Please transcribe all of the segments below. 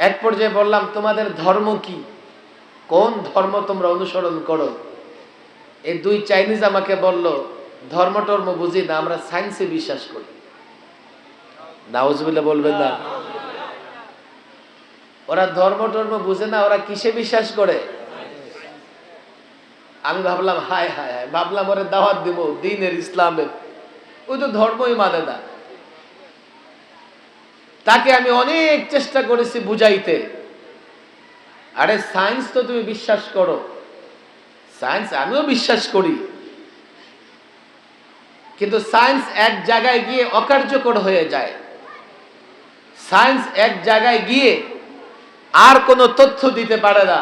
এক পর্যায়ে বললাম, তোমাদের ধর্ম কি, কোন ধর্ম তোমরা অনুসরণ করো? এই দুই চাইনিজ আমাকে বলল, ধর্ম টর্ম বুঝি না, আমরা সায়েন্সে বিশ্বাস করি। নাউজুবিল্লাহ বলবেন না? ওরা ধর্ম টর্ম বুঝে না, ওরা কিসে বিশ্বাস করে? আমি ভাবলাম হায় হায় হায়, ভাবলাম ওরে দাওয়াত দিব দ্বীনের, ইসলামের। ওই তো ধর্মই মানে না। তাকে আমি অনেক চেষ্টা করেছি বুঝাইতে, আরে সায়েন্স তো তুমি বিশ্বাস করো, সায়েন্স আমিও বিশ্বাস করি, কিন্তু সায়েন্স এক জায়গায় গিয়ে অকার্যকর হয়ে যায়। সায়েন্স এক জায়গায় গিয়ে আর কোনো তথ্য দিতে পারে না।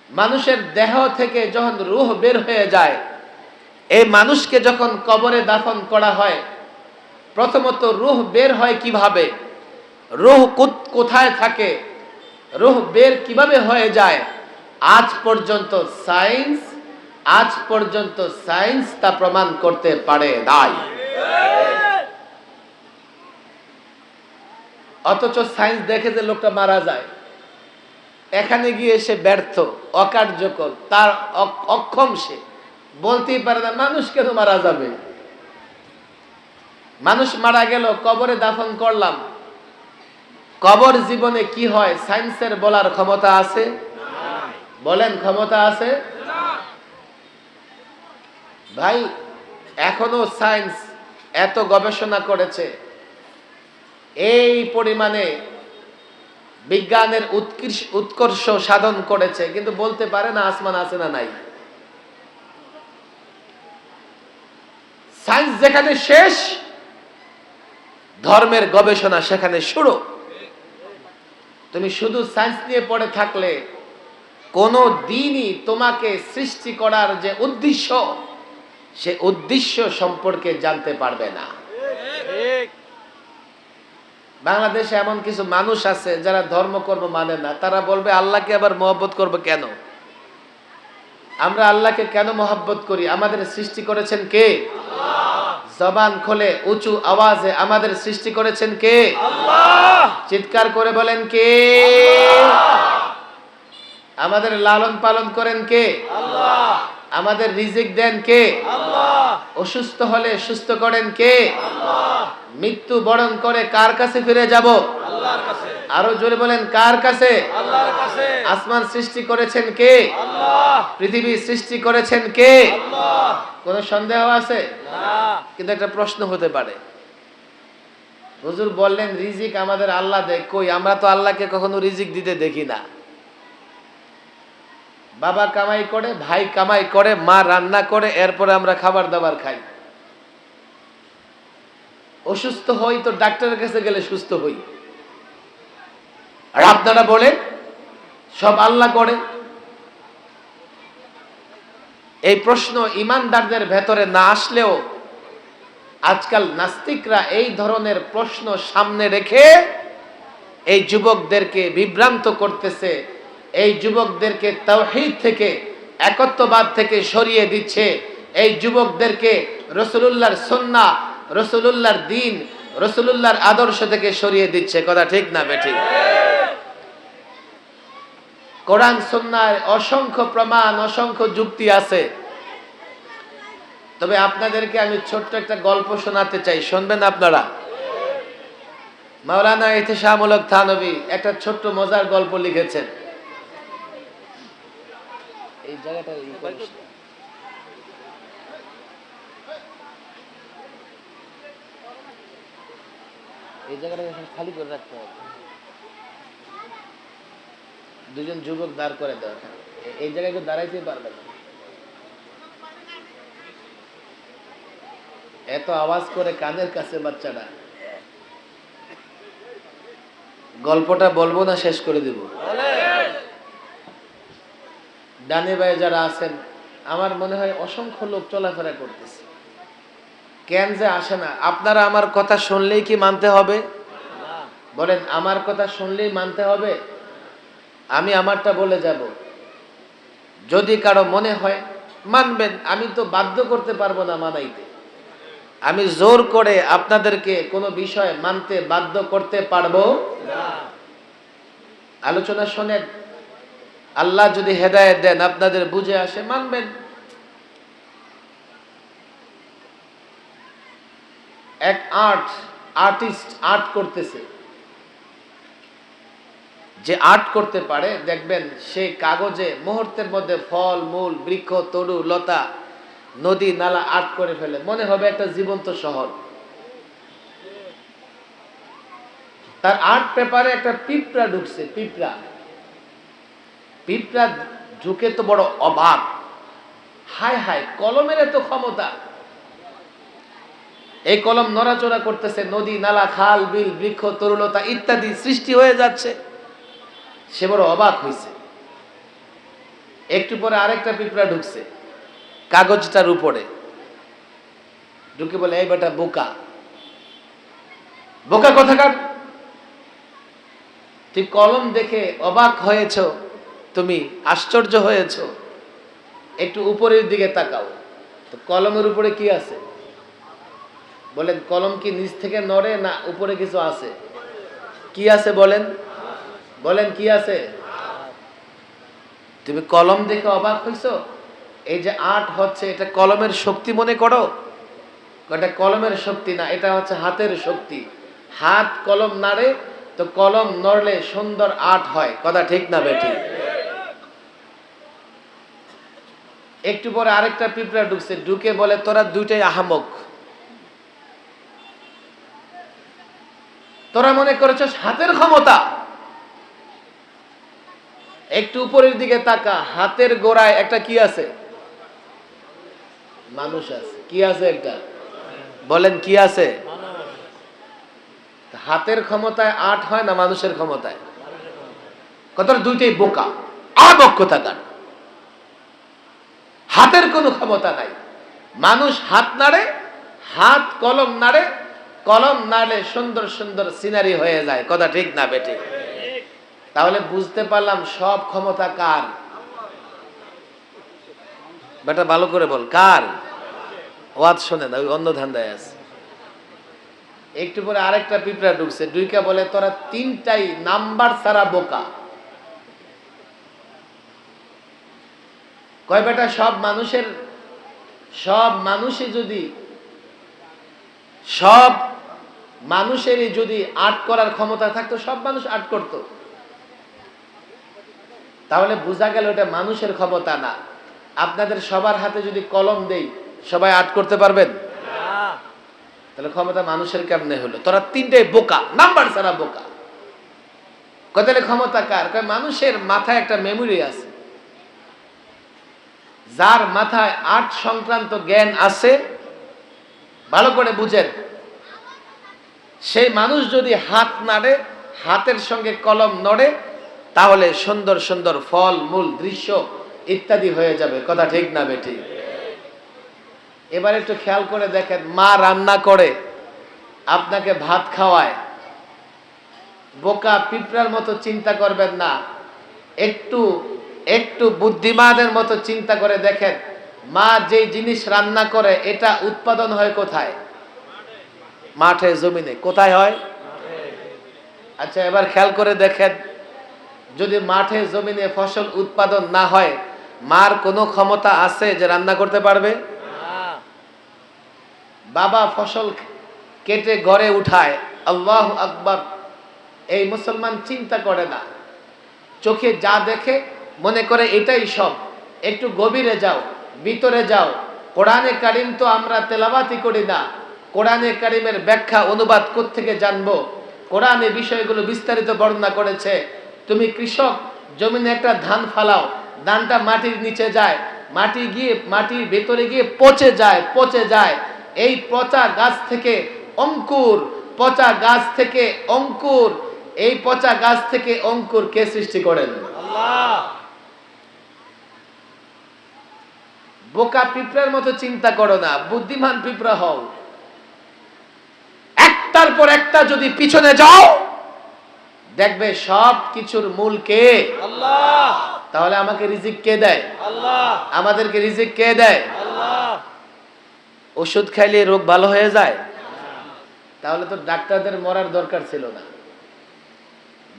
মানুষের দেহ থেকে যখন রূহ বের হয়ে যায়, এই মানুষকে যখন কবরে দাফন করা হয়, প্রথমত রূহ বের হয় কিভাবে, রূহ কোথায় থাকে, রূহ বের কিভাবে হয়ে যায়, আজ পর্যন্ত সায়েন্স তা প্রমাণ করতে পারে নাই। অথচ সায়েন্স দেখে যে লোকটা মারা যায়, এখানে গিয়ে সে ব্যর্থ, অকার্যকর, তার অক্ষম, সে বলতেই পারে না মানুষ কেন মারা যাবে। মানুষ মারা গেল, কবরে দাফন করলাম, কবর জীবনে কি হয় সায়েন্সের বলার ক্ষমতা আছে? বলেন, ক্ষমতা আছে? ভাই, এখনো সায়েন্স এত গবেষণা করেছে, এই পরিমাণে বিজ্ঞানের উৎকর্ষ সাধন করেছে, কিন্তু বলতে পারে না আসমান আছে না নাই। সায়েন্স যেখানে শেষ, ধর্মের গবেষণা সেখানে শুরু। তুমি শুধু সায়েন্স নিয়ে পড়ে থাকলে কোনো দিনই তোমাকে সৃষ্টি করার যে উদ্দেশ্য, সে উদ্দেশ্য সম্পর্কে জানতে পারবে না। বাংলাদেশে এমন কিছু মানুষ আছে যারা ধর্মকর্ম মানে না, তারা বলবে আল্লাহকে আবার মহব্বত করব কেন? আমরা আল্লাহকে কেন মহব্বত করি? আমাদের সৃষ্টি করেছেন কে? জবান খোলে উঁচু আওয়াজে আমাদের সৃষ্টি করেছেন কে? আল্লাহ। চিৎকার করে বলেন কে? আমাদের লালন পালন করেন কে? আল্লাহ। আমাদের রিজিক দেন কে? আল্লাহ। অসুস্থ হলে সুস্থ করেন কে? আল্লাহ। মৃত্যু বরণ করে কার কাছে ফিরে যাব? আল্লাহর কাছে। আরো জোরে বলেন, কার কাছে? আল্লাহর কাছে। আসমান সৃষ্টি করেছেন কে? আল্লাহ। পৃথিবী সৃষ্টি করেছেন কে? আল্লাহ। কোনো সন্দেহ আছে? না। কিন্তু একটা প্রশ্ন হতে পারে, হুজুর বললেন রিজিক আমাদের আল্লাহ দেয়, কই আমরা তো আল্লাহকে কখনো রিজিক দিতে দেখি না। বাবা কামাই করে, ভাই কামাই করে, মা রান্না করে, এরপরে আমরা খাবার দাবার খাই। অসুস্থ হই তো ডাক্তারের কাছে গেলে সুস্থ হই। আর আপনারা বলেন সব আল্লাহ করে। এই প্রশ্ন ইমানদারদের ভেতরে না আসলেও আজকাল নাস্তিকরা এই ধরনের প্রশ্ন সামনে রেখে এই যুবকদেরকে বিভ্রান্ত করতেছে, এই যুবকদেরকে তাওহীদ থেকে, একত্ববাদ থেকে সরিয়ে দিচ্ছে, এই যুবকদেরকে রাসূলুল্লাহর সুন্নাহ, রাসূলুল্লাহর দ্বীন, রাসূলুল্লাহর আদর্শ থেকে সরিয়ে দিচ্ছে। কথা ঠিক না বেঠিক? কোরআন সুন্নাহর অসংখ্য প্রমাণ, অসংখ্য যুক্তি আছে। তবে আপনাদেরকে আমি ছোট্ট একটা গল্প শোনাতে চাই, শুনবেন আপনারা? মাওলানা ইহতিশামুল থানভী একটা ছোট্ট মজার গল্প লিখেছেন। এই জায়গাটা খালি করে রাখতে হবে, দুজন যুবক দাঁড় করে দেওয়া, এই জায়গায় কেউ দাঁড়াইতে পারবে না, এত আওয়াজ করে কানের কাছে বাচ্চাটা। গল্পটা বলবো না শেষ করে দিব? ডানে বায়ে যারা আছেন, আমার মনে হয় অসংখ্য লোক চলাফেরা করতেছে, কেন যে আসে না? আপনারা আমার কথা শুনলেই কি মানতে হবে? বলেন, আমার কথা শুনলেই মানতে হবে? আমি আমারটা বলে যাব, যদি কারো মনে হয় মানবেন, আমি তো বাধ্য করতে পারবো না মানাইতে। আমি জোর করে আপনাদেরকে কোনো বিষয় মানতে বাধ্য করতে পারবো না। আলোচনা শোনেন, আল্লাহ যদি হেদায়েত দেন আপনাদের বুঝে আসে মানবেন। এক আর্টিস্ট আর্ট করতেছে, যে আর্ট করতে পারে দেখবেন সে কাগজে মুহূর্তের মধ্যে ফল মূল বৃক্ষ তরু লতা নদী নালা আর্ট করে ফেলে, মনে হবে একটা জীবন্ত শহর। তার আর্ট পেপারে একটা পিঁপড়া ঢুকছে, পিঁপড়া ঢুকে তো বড় অবাক, হায় হায় কলমের এত ক্ষমতা। এই কলম নড়াচড়া করতেছে, নদী নালা খাল বিল বৃক্ষ তরুলতা ইত্যাদি সৃষ্টি হয়ে যাচ্ছে। সে বড় অবাক হয়েছে। একটু পরে আরেকটা পিঁপড়া ঢুকছে কাগজটার উপরে, ঢুকে বলে, এই বেটা বোকা, বোকা কোথাকার, তুই কলম দেখে অবাক হয়েছ, তুমি আশ্চর্য হয়েছ, একটু উপরের দিকে তাকাও তো কলমের উপরে কি আছে? বলেন, কলম কি নিচ থেকে নড়ে না উপরে কিছু আছে? কি আছে বলেন? বলেন কি আছে? তুমি কলম দেখে অবাক হইছো? এই যে আর্ট হচ্ছে এটা কলমের শক্তি মনে করো? এটা কলমের শক্তি না, এটা হচ্ছে হাতের শক্তি। হাত কলম নাড়ে তো কলম নড়লে সুন্দর আর্ট হয়, কথা ঠিক না বেঠিক? একটু পরে আরেকটা পিঁপড়া ঢুকছে, ঢুকে বলে, তোরা দুইটাই আহামক, তোরা মনে করেছিস হাতের ক্ষমতা। একটু উপরের দিকে তাকা, হাতের গোড়ায় একটা কি আছে? মানুষ আছে। কি আছে? একটা বলেন কি আছে? হাতের ক্ষমতায় আর্ট হয় না মানুষের ক্ষমতায়? কত দুইটাই বোকা, আবক্ষ থাকার। হাতের কোনো ক্ষমতা নাই। মানুষ হাত নাড়ে, হাত কলম নাড়ে, কলম নাড়লে সুন্দর সুন্দর সিনারি হয়ে যায়, কথা ঠিক না বেটে? তাহলে বুঝতে পারলাম সব ক্ষমতা কার? বেটা ভালো করে বল, কার? ওয়াজ শোনে না, ওই অন্য ধান্দায় আছে। একটু পরে আরেকটা পিঁপড়া ঢুকছে, ঢুইকা বলে, তোরা তিনটাই নাম্বার ছাড়া বোকা। কয় বেটা, সব মানুষেরই যদি আর্ট করার ক্ষমতা থাকতো সব মানুষ আর্ট করত। তাহলে বোঝা গেল এটা মানুষের ক্ষমতা না। আপনাদের সবার হাতে যদি কলম দেই সবাই আর্ট করতে পারবেন? তাহলে ক্ষমতা মানুষের কেমনে হলো? তোরা তিনটাই বোকা, নাম্বার ছাড়া বোকা। কত ক্ষমতা কার? মানুষের মাথায় একটা মেমোরি আছে। যার মাথায় আর্ট সংক্রান্ত জ্ঞান আছে, ভালো করে বুঝেন, সেই মানুষ যদি হাত নাড়ে, হাতের সঙ্গে কলম নড়ে, তাহলে সুন্দর সুন্দর ফল মূল দৃশ্য ইত্যাদি হয়ে যাবে, কথা ঠিক না বেটি? এবার একটু খেয়াল করে দেখেন, মা রান্না করে আপনাকে ভাত খাওয়ায়, বোকা পিঁপড়ার মতো চিন্তা করবেন না, একটু একটু বুদ্ধিমানের মতো চিন্তা করে দেখেন, মা যেই জিনিস রান্না করে এটা উৎপাদন হয় কোথায়? মাঠে, জমিনে। কোথায় হয়? আচ্ছা, এবার খেয়াল করে দেখেন, যদি মাঠে জমিনে ফসল উৎপাদন না হয়, মার কোনো ক্ষমতা আছে যে রান্না করতে পারবে? বাবা ফসল কেটে ঘরে উঠায়, আল্লাহু আকবার, এই মুসলমান চিন্তা করে না, চোখে যা দেখে মনে করে এটাই সব। একটু গভীরে যাও, ভিতরে যাও। কোরআনে কারিম তো আমরা তেলাওয়াতই করি না, কোরআনে কারিমের ব্যাখ্যা অনুবাদ কোত্থেকে জানবো? কোরআনে বিষয়গুলো বিস্তারিত বর্ণনা করেছে। তুমি কৃষক, জমিনে একটা ধান ফালাও, ধানটা মাটির নিচে যায়, মাটির ভেতরে গিয়ে পচে যায়। এই পচা গাছ থেকে অঙ্কুর, পচা গাছ থেকে অঙ্কুর, এই পচা গাছ থেকে অঙ্কুর কে সৃষ্টি করেন? আল্লাহ। বোকা পিঁপড়ার মতো চিন্তা করো না, বুদ্ধিমান পিঁপড়া হও। একটার পর একটা যদি পিছনে যাও, দেখবে সব কিছুর মূল কে? আল্লাহ। তাহলে আমাকে রিজিক কে দেয়? আল্লাহ। আমাদেরকে রিজিক কে দেয়? আল্লাহ। ওষুধ খাইলে রোগ ভালো হয়ে যায়? তাহলে তো ডাক্তারদের মরার দরকার ছিল না।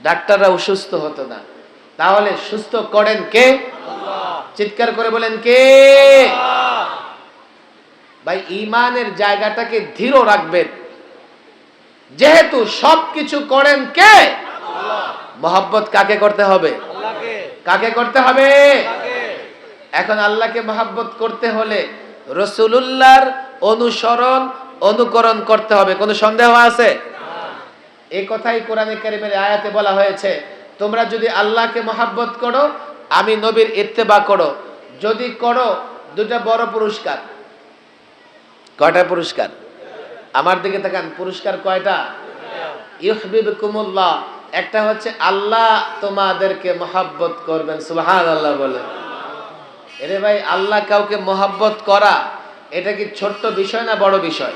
ডাক্তাররা অসুস্থ হতো না। তাহলে সুস্থ করেন কে? চিৎকার করে বলেন কে? ভাই ঈমানের জায়গাটাকে দৃঢ় রাখবেন। যেহেতু সবকিছু করেন কে? মহব্বত কাকে করতে হবে? কাকে করতে হবে? এখন আল্লাহকে মহব্বত করতে হলে রাসূলুল্লাহর অনুসরণ অনুকরণ করতে হবে। কোনো সন্দেহ আছে? এই কথাই কোরআনে কারীমের আয়াতে বলা হয়েছে, তোমরা যদি আল্লাহকে মহব্বত করো, আমি নবীর ইত্তেবা করো। যদি করো, দুটা বড় পুরস্কার। কয়টা পুরস্কার? আমার দিকে তাকান, পুরস্কার কয়টা? ইউহিব্বুকুমুল্লাহ, একটা হচ্ছে আল্লাহ তোমাদেরকে মহব্বত করবেন। সুবহানাল্লাহ বলেন। এরে ভাই, আল্লাহ কাউকে মহব্বত করা এটা কি ছোট্ট বিষয় না বড় বিষয়?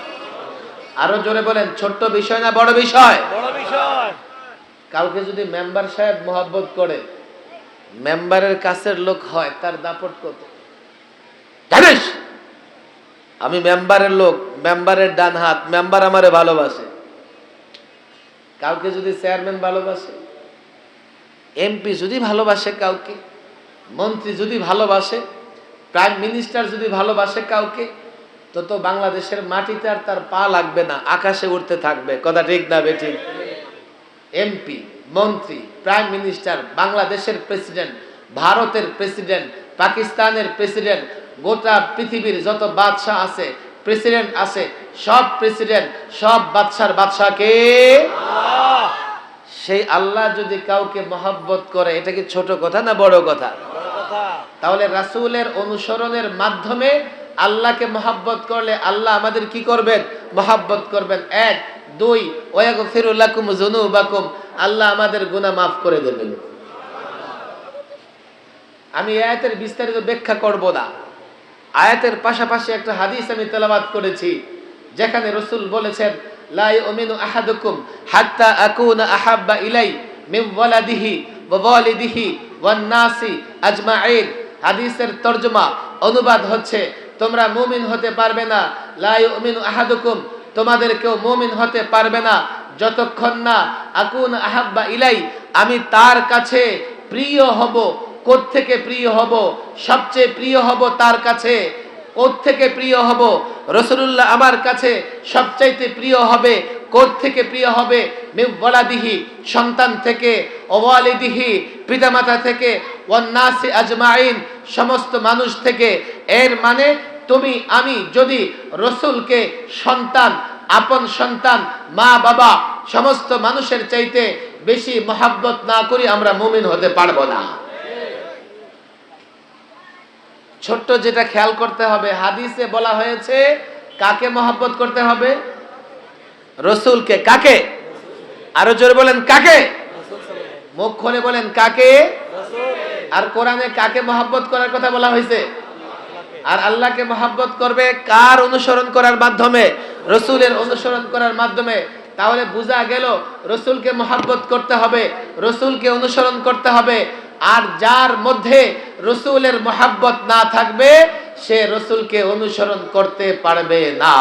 আরো জোরে বলেন, ছোট্ট বিষয় না বড় বিষয়? বড় বিষয়। কাউকে যদি মেম্বার সাহেব মহব্বত করে, মেম্বারের কাছের লোক হয়, তার দাপট কত জানিস? আমি মেম্বারের লোক, মেম্বারের ডান হাত, মেম্বার আমারে ভালোবাসে। কাউকে যদি চেয়ারম্যান ভালোবাসে, এমপি যদি ভালোবাসে কাউকে, মন্ত্রী যদি ভালোবাসে, প্রাইম মিনিস্টার যদি ভালোবাসে কাউকে, তো বাংলাদেশের মাটিতে আর তার পা লাগবে না, আকাশে উঠতে থাকবে। কথা ঠিক না বেঠিক? এমপি, মন্ত্রী, প্রাইম মিনিস্টার, বাংলাদেশের প্রেসিডেন্ট, ভারতের প্রেসিডেন্ট, পাকিস্তানের প্রেসিডেন্ট, গোটা পৃথিবীর যত বাদশাহ আছে, প্রেসিডেন্ট আছে, সব প্রেসিডেন্ট, সব বাদশার বাদশাহ কে? আল্লাহ। সেই আল্লাহ যদি কাউকে মহব্বত করে, এটা কি ছোট কথা না বড় কথা? তাহলে রাসূলের অনুসরণের মাধ্যমে আল্লাহকে মহব্বত করলে আল্লাহ আমাদের কি করবেন? মহব্বত করবেন। 1 2 ওয়াগফিরু লাকুম যুনুবাকুম, আল্লাহ আমাদের গুনাহ মাফ করে দেবেন। আমি আয়াতের বিস্তারিত ব্যাখ্যা করব না। আয়াতের পাশাপাশি একটা হাদিস আমি তেলাওয়াত করেছি, যেখানে রাসূল বলেছেন, লা ইউমিনু আহাদুকুম হাত্তা আকুনা আহাব্বা ইলাই মিন ওয়ালাদিহি ওয়া ওয়ালিদিহি ওয়ান নাসি আজমাইন। হাদিসের তরজমা অনুবাদ হচ্ছে, তোমরা মুমিন হতে পারবে না, লা ইউমিনু আহাদুকুম, তোমাদের কেউ মুমিন হতে পারবে না যতক্ষণ না আকুনা আহাব্বা ইলাই, আমি তার কাছে প্রিয় হব। কোত্থেকে প্রিয় হব? সবচেয়ে প্রিয় হব তার কাছে। কোত্থেকে প্রিয় হব? রাসূলুল্লাহ আমার কাছে সবচাইতে প্রিয় হবে। কোত্থেকে প্রিয় হবে? মিন ওয়ালাদিহি, সন্তান থেকে, ওয়ালিদিহি, পিতামাতা থেকে, ওয়ান নাসি আজমাইন, সমস্ত মানুষ থেকে। এর মানে তুমি আমি যদি রাসূলকে সন্তান, আপন সন্তান, মা বাবা, সমস্ত মানুষের চাইতে বেশি মহব্বত না করি, আমরা মুমিন হতে পারবো না। ছোট্ট যেটা খেয়াল করতে হবে, হাদিসে বলা হয়েছে কাকে মহব্বত করতে হবে? রাসূলকে। কাকে? আরো জোরে বলেন, কাকে? মুখ খুলে বলেন, কাকে? আর কোরআনে কাকে মহব্বত করার কথা বলা হয়েছে? আর আল্লাহকে মহব্বত করবে কার অনুসরণ করার মাধ্যমে? রাসূলের অনুসরণ করার মাধ্যমে। তাহলে বোঝা গেল রাসূলকে মহব্বত করতে হবে, রাসূলকে অনুসরণ করতে হবে। আর যার মধ্যে রাসূলের মহব্বত না থাকবে, সে রাসূলকে অনুসরণ করতে পারবে না।